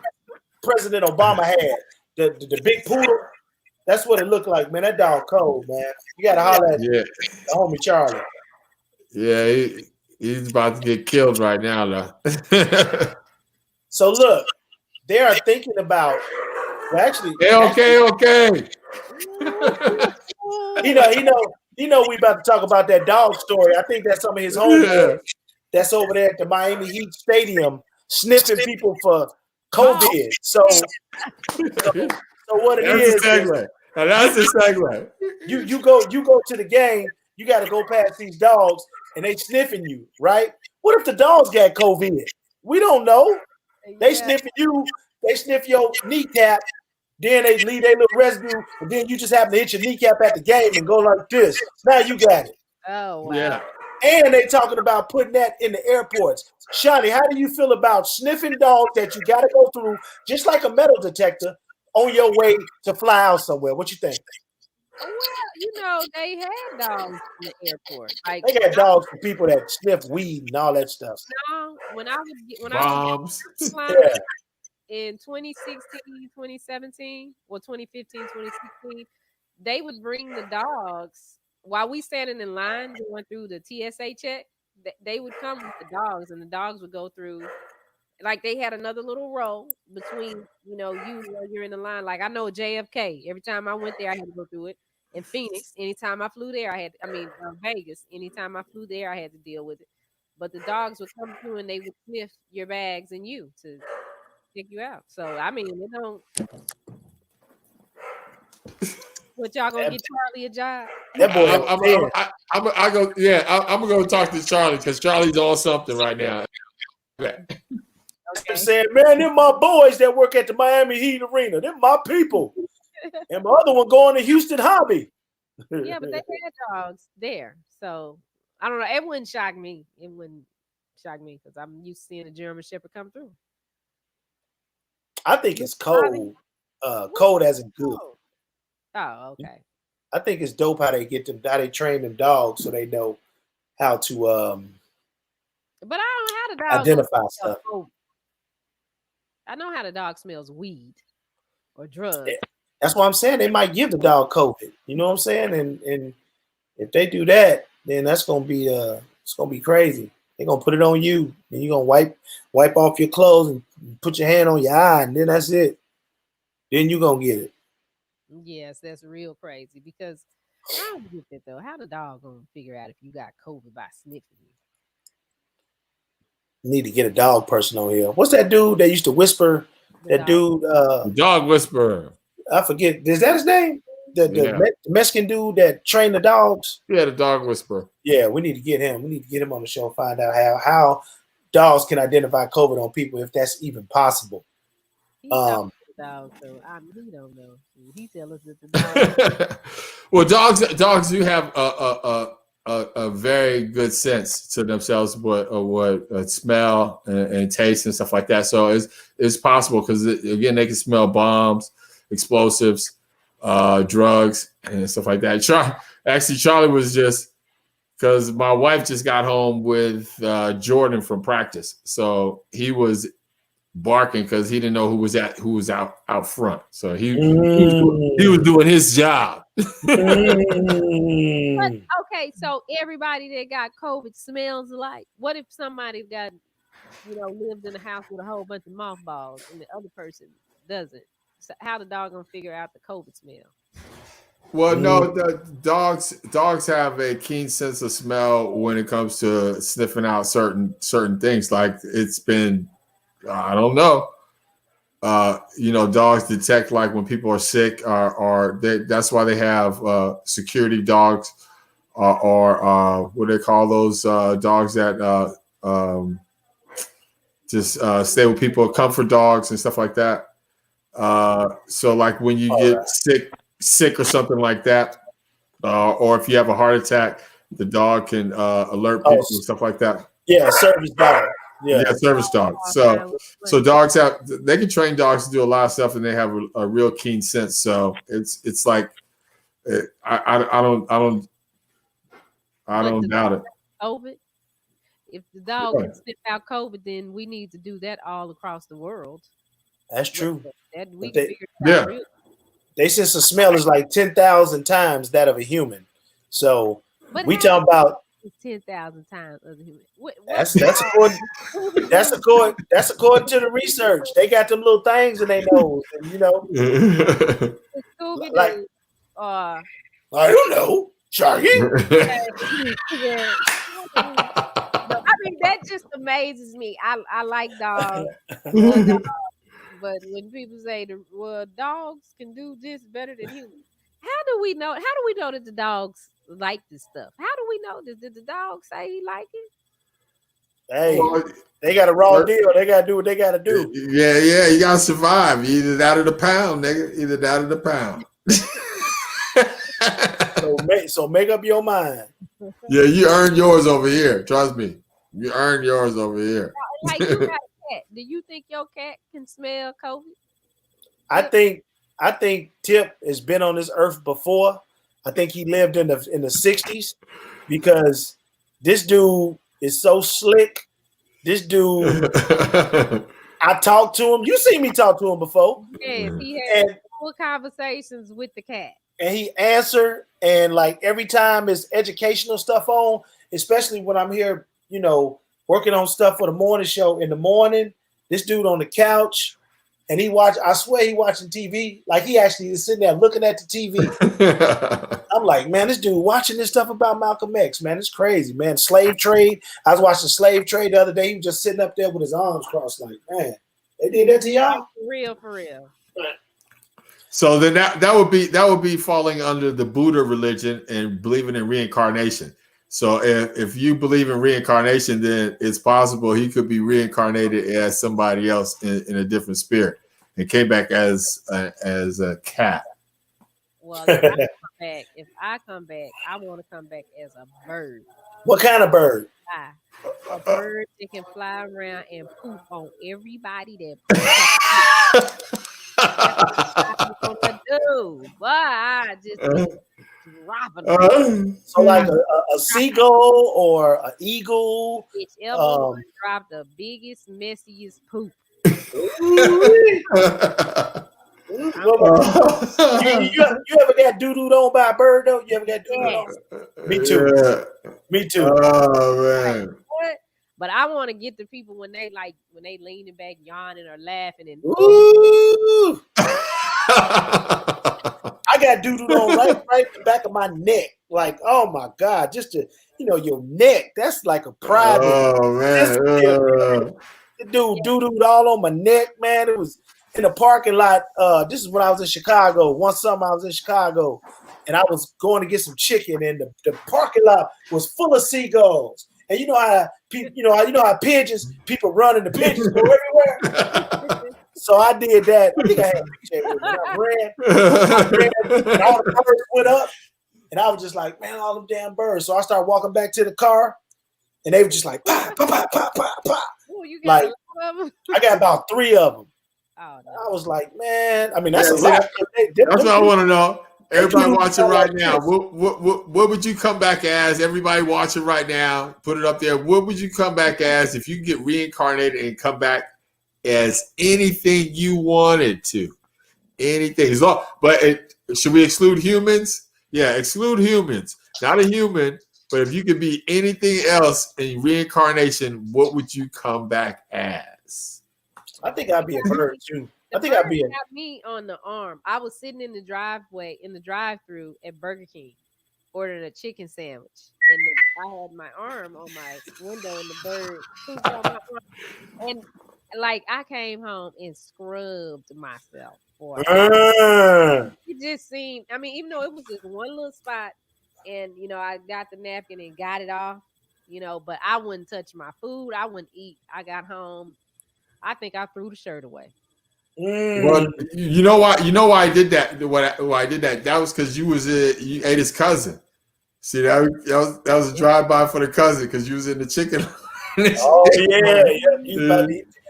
Obama had. The big poodle. That's what it looked like, man. That dog cold, man. You gotta holler at the homie Charlie. Yeah, he's about to get killed right now, though. So look, they are thinking about. Well, actually, okay. He know we about to talk about that dog story. I think that's some of his homeboys that's over there at the Miami Heat Stadium sniffing people for COVID. So what it is that's the segue. You go to the game, you got to go past these dogs and they sniffing you, right? What if the dogs got COVID? We don't know. They sniffing you, they sniff your kneecap, then they leave their little residue, and then you just happen to hit your kneecap at the game and go like this. Now you got it. Oh wow. Yeah. And they talking about putting that in the airports. Shani, how do you feel about sniffing dogs that you got to go through, just like a metal detector, on your way to fly out somewhere? What you think? Well, they had dogs in the airport. Like They got dogs for people that sniff weed and all that stuff. when I was Bombs. flying Yeah. in 2016, 2017, or 2015, 2016, they would bring the dogs while we standing in line going through the TSA check. They would come with the dogs, and the dogs would go through. Like they had another little row between, you while you're in the line. Like I know JFK. Every time I went there, I had to go through it. In Phoenix, anytime I flew there, Vegas. Anytime I flew there, I had to deal with it. But the dogs would come through and they would sniff your bags and you to check you out. So I mean, it don't. What y'all gonna get Charlie a job? That boy. I'm gonna go talk to Charlie because Charlie's on something right now. I'm saying, man, them my boys that work at the Miami Heat Arena. Them my people. And my other one going to Houston Hobby. Yeah, but they had dogs there. So I don't know. It wouldn't shock me. It wouldn't shock me because I'm used to seeing a German Shepherd come through. I think it's cold. Cold as in good. Oh, okay. I think it's dope how they train them dogs so they know how to But I don't know how the dog identify stuff. I know how the dog smells weed or drugs. Yeah. That's why I'm saying they might give the dog COVID. You know what I'm saying? And if they do that, then that's gonna be it's gonna be crazy. They're gonna put it on you, and you're gonna wipe off your clothes and put your hand on your eye, and then that's it. Then you're gonna get it. Yes, that's real crazy because I don't get that though. How the dog gonna figure out if you got COVID by sniffing you? Need to get a dog person on here. What's that dude that used to whisper? That dude, dog whisperer. I forget. Is that his name? The Mexican dude that trained the dogs. Yeah, the dog whisperer. Yeah, we need to get him. We need to get him on the show. Find out how dogs can identify COVID on people, if that's even possible. Dog, so he don't know. He tell us that the dog. Well, dogs do have a very good sense to themselves, what smell and taste and stuff like that. So it's possible because again they can smell bombs, explosives, drugs, and stuff like that. Charlie was just because my wife just got home with Jordan from practice, so he was barking because he didn't know who was out front. So he was doing his job. But, okay, so everybody that got COVID smells alike. What if somebody got, lived in a house with a whole bunch of mothballs and the other person doesn't? So how the dog gonna figure out the COVID smell? Well, no, the dogs have a keen sense of smell when it comes to sniffing out certain things. Like it's been, I don't know. Dogs detect like when people are sick, that's why they have security dogs, or what do they call those dogs that just stay with people, comfort dogs and stuff like that. So like when you get sick or something like that, or if you have a heart attack, the dog can alert people and stuff like that. Yeah, service dog. Yeah, service dog. So dogs they can train dogs to do a lot of stuff, and they have a real keen sense. So it's like I don't doubt it. COVID. If the dog can sniff out COVID, then we need to do that all across the world. That's true. They sense the smell is like 10,000 times that of a human. So we talking about 10,000 times of a human. That's according to the research. They got them little things in their nose, and like I don't know, Sharky. I mean, that just amazes me. I like dogs. But when people say, dogs can do this better than humans, how do we know? How do we know that the dogs like this stuff? How do we know this? Did the dog say he like it? Hey, they got a raw deal. They got to do what they got to do. Yeah. You got to survive. Either that or the pound, nigga. Either that or the pound. So make up your mind. Yeah, you earned yours over here. Trust me. You earned yours over here. Like you got a cat. Do you think your cat can smell COVID? I think Tip has been on this earth before. I think he lived in the 60s because this dude is so slick. This dude, I talked to him. You seen me talk to him before. Yes, he had full conversations with the cat. And he answered, and like every time his educational stuff on, especially when I'm here, working on stuff for the morning show in the morning, this dude on the couch, and I swear he watching TV. Like he actually is sitting there looking at the TV. I'm like, man, this dude watching this stuff about Malcolm X, man, it's crazy, man. Slave trade. I was watching Slave Trade the other day. He was just sitting up there with his arms crossed, like, man, they did that to y'all? For real. So then that would be falling under the Buddha religion and believing in reincarnation. So if you believe in reincarnation, then it's possible he could be reincarnated as somebody else in a different spirit and came back as a cat. Well, if I come back, I want to come back as a bird. What kind of bird? A bird that can fly around and poop on everybody that poops. But I just dropping so like a seagull or an eagle. Whichever drop the biggest, messiest poop. You ever got doo-dooed on by a bird though? You ever got doo-dooed on? Me too. Yeah. Me too. Oh man. But I want to get the people when they leaning back, yawning or laughing and ooh. I got doo-dooed on right in the back of my neck. Like, oh my God, just to your neck. That's like a private. Oh man. The dude doo-dooed all on my neck, man. It was in the parking lot. This is when I was in Chicago. One summer I was in Chicago and I was going to get some chicken, and the parking lot was full of seagulls. And you know how pigeons, people run and the pigeons go everywhere. So I did that. I think I had a picture with me. I ran, and all the birds went up, and I was just like, man, all them damn birds. So I started walking back to the car, and they were just like, pop, pop, pop, pop, pop, pop. Ooh, you got a lot of them? I got about 3 of them. Oh, no. I was like, man, I mean, that's a lot. That's what I want to know. Everybody watching right now, what would you come back as? Everybody watching right now, put it up there. What would you come back as if you get reincarnated and come back as anything you wanted to? Anything. Should we exclude humans? Yeah, exclude humans. Not a human, but if you could be anything else in reincarnation, what would you come back as? I think I'd be a bird too. I think I'd be got me on the arm. I was sitting in the drive-through at Burger King, ordering a chicken sandwich, and I had my arm on my window, and the bird pooped on my arm. And like I came home and scrubbed myself for it. It just seemed. I mean, even though it was just one little spot, and I got the napkin and got it off, but I wouldn't touch my food. I wouldn't eat. I got home. I think I threw the shirt away. Well, you know why I did that. Why I did that? That was because you ate his cousin. See, that was a drive-by for the cousin because you was in the chicken. Oh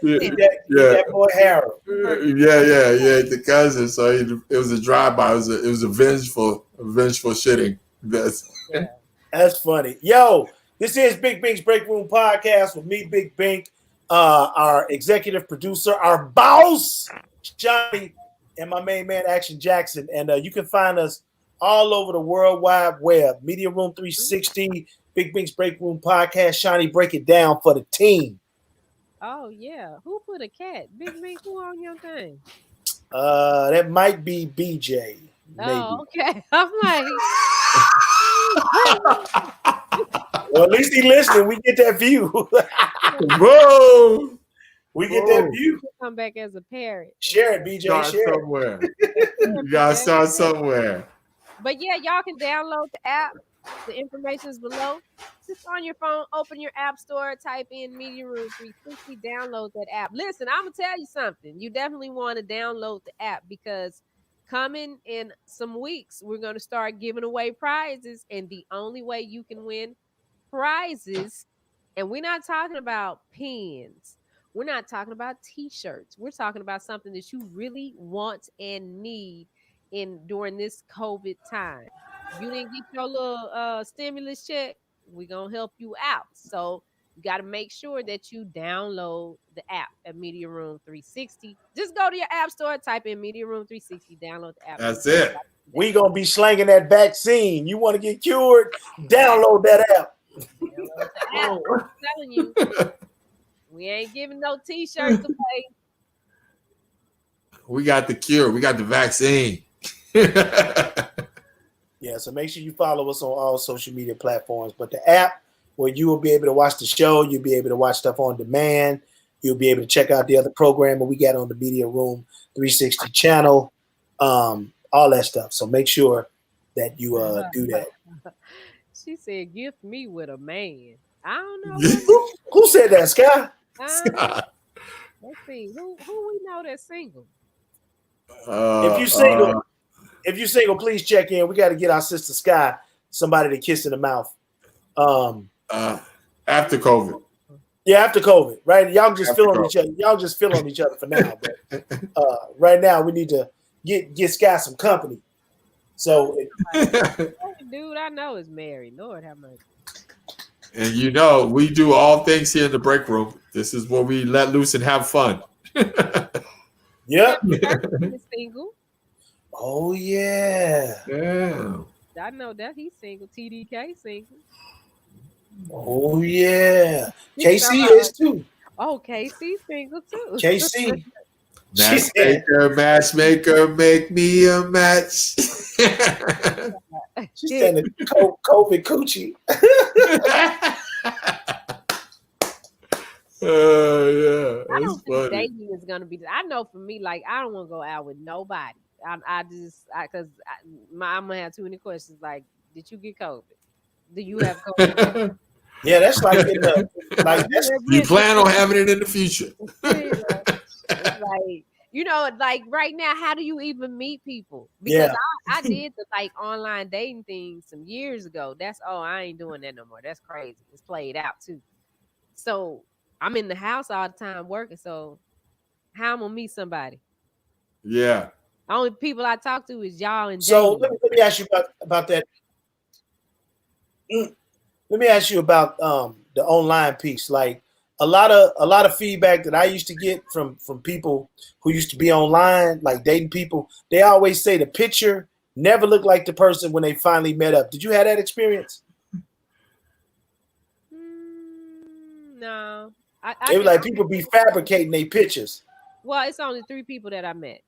that boy Harold. Yeah, the cousin. So it was a drive-by. It was a vengeful shitting. That's funny. Yo, this is Big Bink's Break Room Podcast with me, Big Bink. Our executive producer, our boss, Johnny, and my main man, Action Jackson. And you can find us all over the World Wide Web. Media Room 360, Big Bink's Break Room Podcast. Shiny, break it down for the team. Oh, yeah. Who put a cat? Big Bink, who on your thing? That might be BJ. Maybe. Oh, okay. I'm like... Well, at least he listening. We get that view. Whoa! We get that view. Come back as a parrot. Share it, BJ. Start share somewhere. You gotta start somewhere. But yeah, y'all can download the app. The information is below. Just on your phone, open your app store, type in Media Room 360, download that app. Listen, I'm gonna tell you something. You definitely want to download the app because coming in some weeks, we're going to start giving away prizes. And the only way you can win prizes, and we're not talking about pens, we're not talking about t-shirts, we're talking about something that you really want and need in during this COVID time. You didn't get your little stimulus check, we're gonna help you out. So you got to make sure that you download the app at Media Room 360. Just go to your app store, type in Media Room 360, download the app. That's it. We gonna be slanging that vaccine. You want to get cured? Download that app. I'm telling you, we ain't giving no t-shirts away. We got the cure. We got the vaccine. Yeah, so make sure you follow us on all social media platforms. But the app where you will be able to watch the show, you'll be able to watch stuff on demand. You'll be able to check out the other programming we got on the Media Room 360 channel, all that stuff. So make sure that you do that. She said, "Gift me with a man." I don't know. Who said that, Sky? Let's see. Who we know that's single? If you single, please check in. We got to get our sister Sky somebody to kiss in the mouth. After COVID. Yeah, after COVID, right? Y'all just feel on each other. Y'all just feel on each other for now. But right now, we need to get Sky some company. So, dude, I know is married. Lord have mercy. And you know, we do all things here in the break room. This is where we let loose and have fun. Yeah. Single. Oh yeah. Yeah. I know that he's single. TDK single. Oh yeah. KC is too. Oh, KC single too. KC. Matchmaker, make me a match. She's saying the COVID coochie. Yeah. I don't think dating is gonna be. I know for me, like I don't want to go out with nobody. Because I'm gonna have too many questions. Like, did you get COVID? Do you have COVID? Yeah, that's like you plan on having it in the future. It's like, you know, like right now, how do you even meet people? Because I did the like online dating thing some years ago. I ain't doing that no more. That's crazy. It's played out too. So I'm in the house all the time working. So how I'm gonna meet somebody? Yeah. The only people I talk to is y'all and so. Jamie. Let me ask you about that. Let me ask you about the online piece. Like a lot of feedback that I used to get from people who used to be online, like dating people. They always say the picture never looked like the person when they finally met up. Did you have that experience? No. They were like people be fabricating their pictures. Well, it's only 3 people that I met.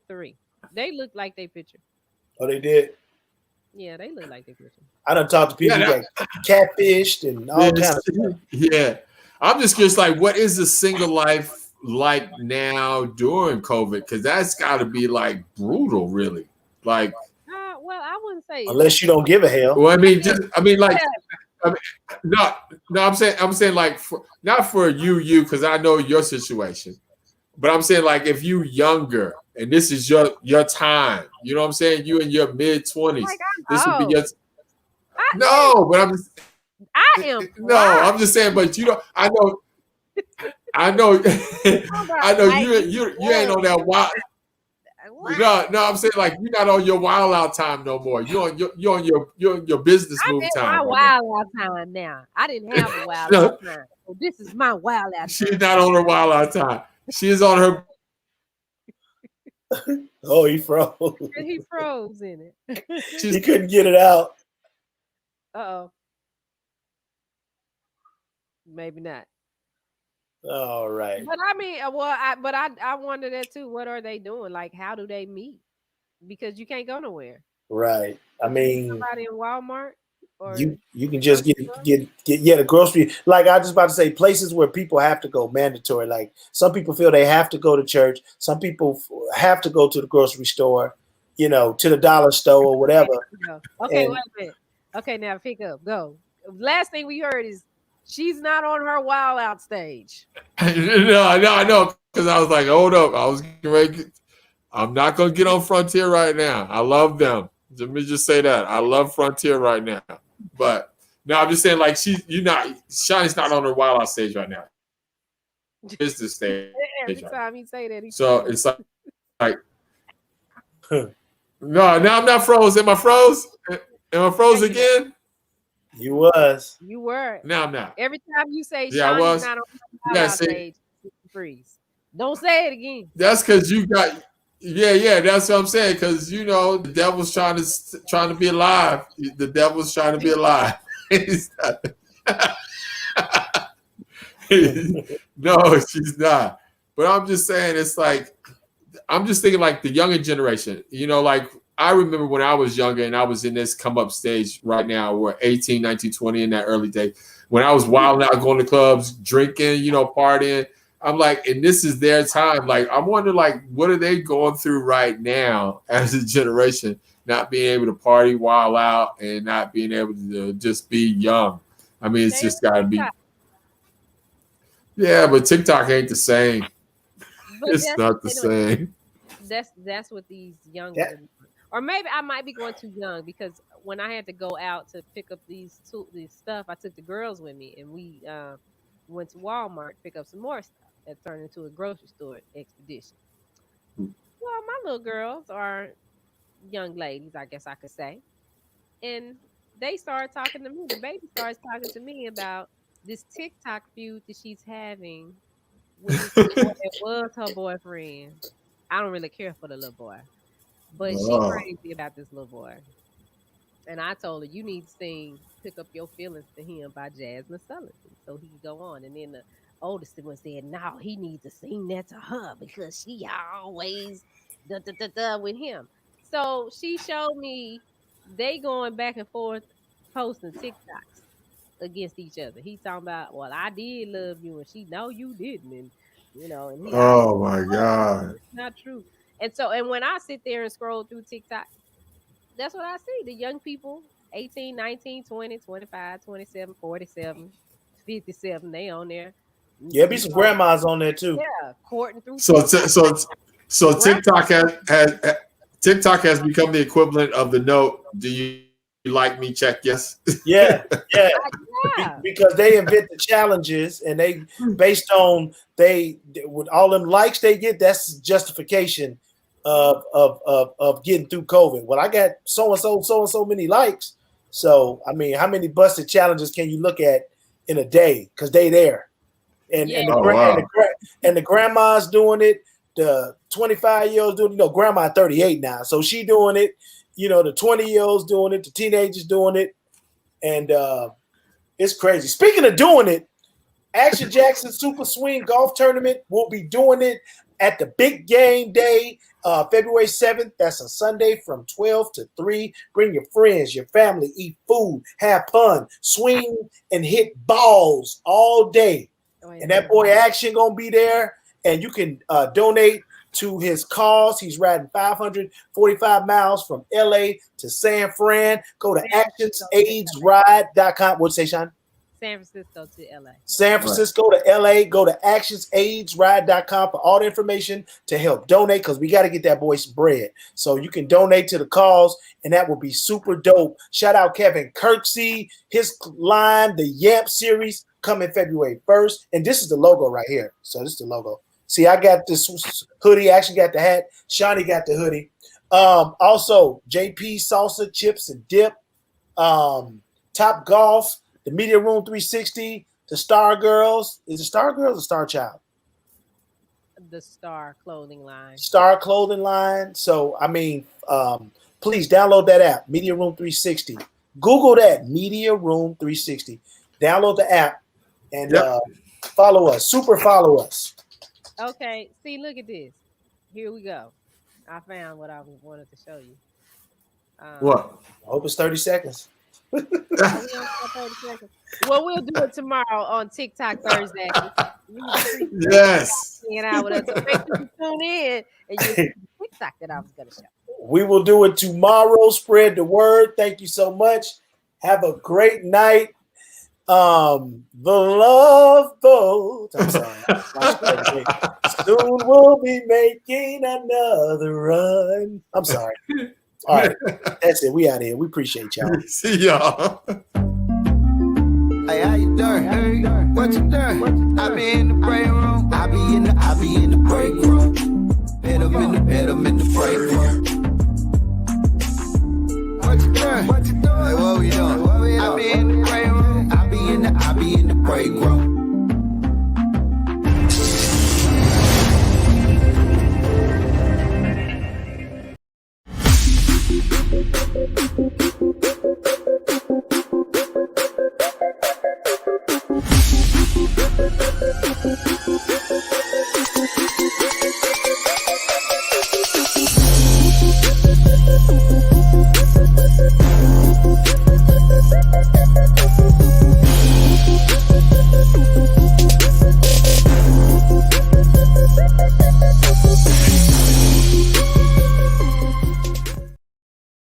3. They look like they picture. Oh, they did? Yeah, they look like they picture. I done talked to people who got catfished and all kinds of stuff. Yeah. I'm just curious, like, what is the single life like now during COVID? Because that's got to be, like, brutal, really. Like, well, I wouldn't say. Unless you don't give a hell. Well, I'm saying, like, not for you, because I know your situation. But I'm saying, like, if you younger and this is your time, you know what I'm saying? You in your mid-20s. Like this would be your I'm just saying, but you know, I know you ain't on that wild. No, I'm saying, like, you're not on your wild out time no more. You're on your business move time. My wild out time now. I didn't have a wild out time. So this is my wild out time. She's not on her wild out time. She is on her. Oh, he froze. He froze in it. He couldn't get it out. Uh-oh. Maybe not. All right. But I mean, I wonder that too. What are they doing? Like, how do they meet? Because you can't go nowhere. Right. I mean, somebody in Walmart. Or you can just get the grocery. Like I was just about to say, places where people have to go mandatory. Like some people feel they have to go to church. Some people have to go to the grocery store, you know, to the dollar store or whatever. Okay, wait a minute. Okay, now pick up. Go. Last thing we heard is she's not on her wild out stage. No, I know. Because I was like, hold up. I I'm not gonna get on Frontier right now. I love them. Let me just say that. I love Frontier right now. But no, I'm just saying, like, Shawnee's not on her Wild Out stage right now. It's the stage. Every time you say that, So it's like no, now I'm not froze. Am I froze? Am I froze again? You was. You were. No, I'm not. Every time you say Yeah, I Shawnee's was. not on the Yeah, Wild Out stage, freeze. Don't say it again. That's because you got. Yeah. That's what I'm saying. Because the devil's trying to be alive. The devil's trying to be alive. No, she's not. But I'm just saying, it's like, I'm just thinking like the younger generation. Like I remember when I was younger and I was in this come up stage right now, we're 18, 19, 20 in that early day. When I was wilding out, going to clubs, drinking, partying. I'm like, and this is their time. Like, I'm wondering, like, what are they going through right now as a generation, not being able to party, wild out, and not being able to just be young. I mean, it's just got to be. Yeah, but TikTok ain't the same. But it's not the same. That's what these young women, or maybe I might be going too young, because when I had to go out to pick up this stuff, I took the girls with me, and we went to Walmart to pick up some more stuff that turned into a grocery store expedition. Well, my little girls are young ladies, I guess I could say, and they started talking to me. The baby starts talking to me about this TikTok feud that she's having with this boy that was her boyfriend. I don't really care for the little boy, but she crazy about this little boy. And I told her, you need to sing "Pick Up Your Feelings" to him by Jasmine Sullivan so he can go on. And then the oldest one said, no, he needs to sing that to her because she always with him. So she showed me they going back and forth posting TikToks against each other. He's talking about, well, I did love you, and she, no, you didn't. And and he, oh my God, it's not true. And when I sit there and scroll through TikTok, that's what I see. The young people, 18, 19, 20, 25, 27, 47, 57, they on there. Yeah, be some grandmas on there too. Yeah, courting through. So TikTok has become the equivalent of the note, "Do you like me? Check yes." Yeah. Because they invent the challenges, and they based on with all them likes they get, that's justification of getting through COVID. Well, I got so and so many likes. So I mean, how many busted challenges can you look at in a day? Because they there, and the grandma's doing it. The 25-year-olds doing it. Grandma 38 now, so she doing it. The 20-year-olds doing it. The teenagers doing it, and it's crazy. Speaking of doing it, Action Jackson Super Swing Golf Tournament will be doing it at the Big Game Day, February 7th. That's a Sunday from 12 to 3. Bring your friends, your family, eat food, have fun, swing and hit balls all day. And that boy Action going to be there, and you can donate to his cause. He's riding 545 miles from LA to San Fran. Go to actionsaidsride.com. What'd you say, Sean? San Francisco to LA. San Francisco to LA. Go to actionsaidsride.com for all the information to help donate, because we got to get that boy some bread. So you can donate to the cause, and that will be super dope. Shout out Kevin Kirksey, his line, the Yamp series, coming February 1st. And this is the logo right here. So this is the logo. See, I got this hoodie. I actually got the hat. Shawnee got the hoodie. Also, JP Salsa, Chips and Dip, Top Golf, the Media Room 360, the Star Girls. Is it Star Girls or Star Child? The Star Clothing Line. Star Clothing Line. So, I mean, please download that app, Media Room 360. Google that, Media Room 360. Download the app and follow us. Super follow us. Okay, see, look at this. Here we go. I found what I wanted to show you. What? I hope it's 30 seconds. Well, we'll do it tomorrow on TikTok Thursday. Yes. Hanging out with us. So make sure you tune in and you see the TikTok that I was going to show. We will do it tomorrow. Spread the word. Thank you so much. Have a great night. The Love Boat. I'm sorry. Soon we'll be making another run. I'm sorry. All right. That's it. We out here. We appreciate y'all. See y'all. Hey, how you doing? Hey, what you doing? I be in the break room. I be in the break room. Hit 'em in the break room. What you doing? What you doing? Hey, what we doing? I be in the break room. I be in the break room.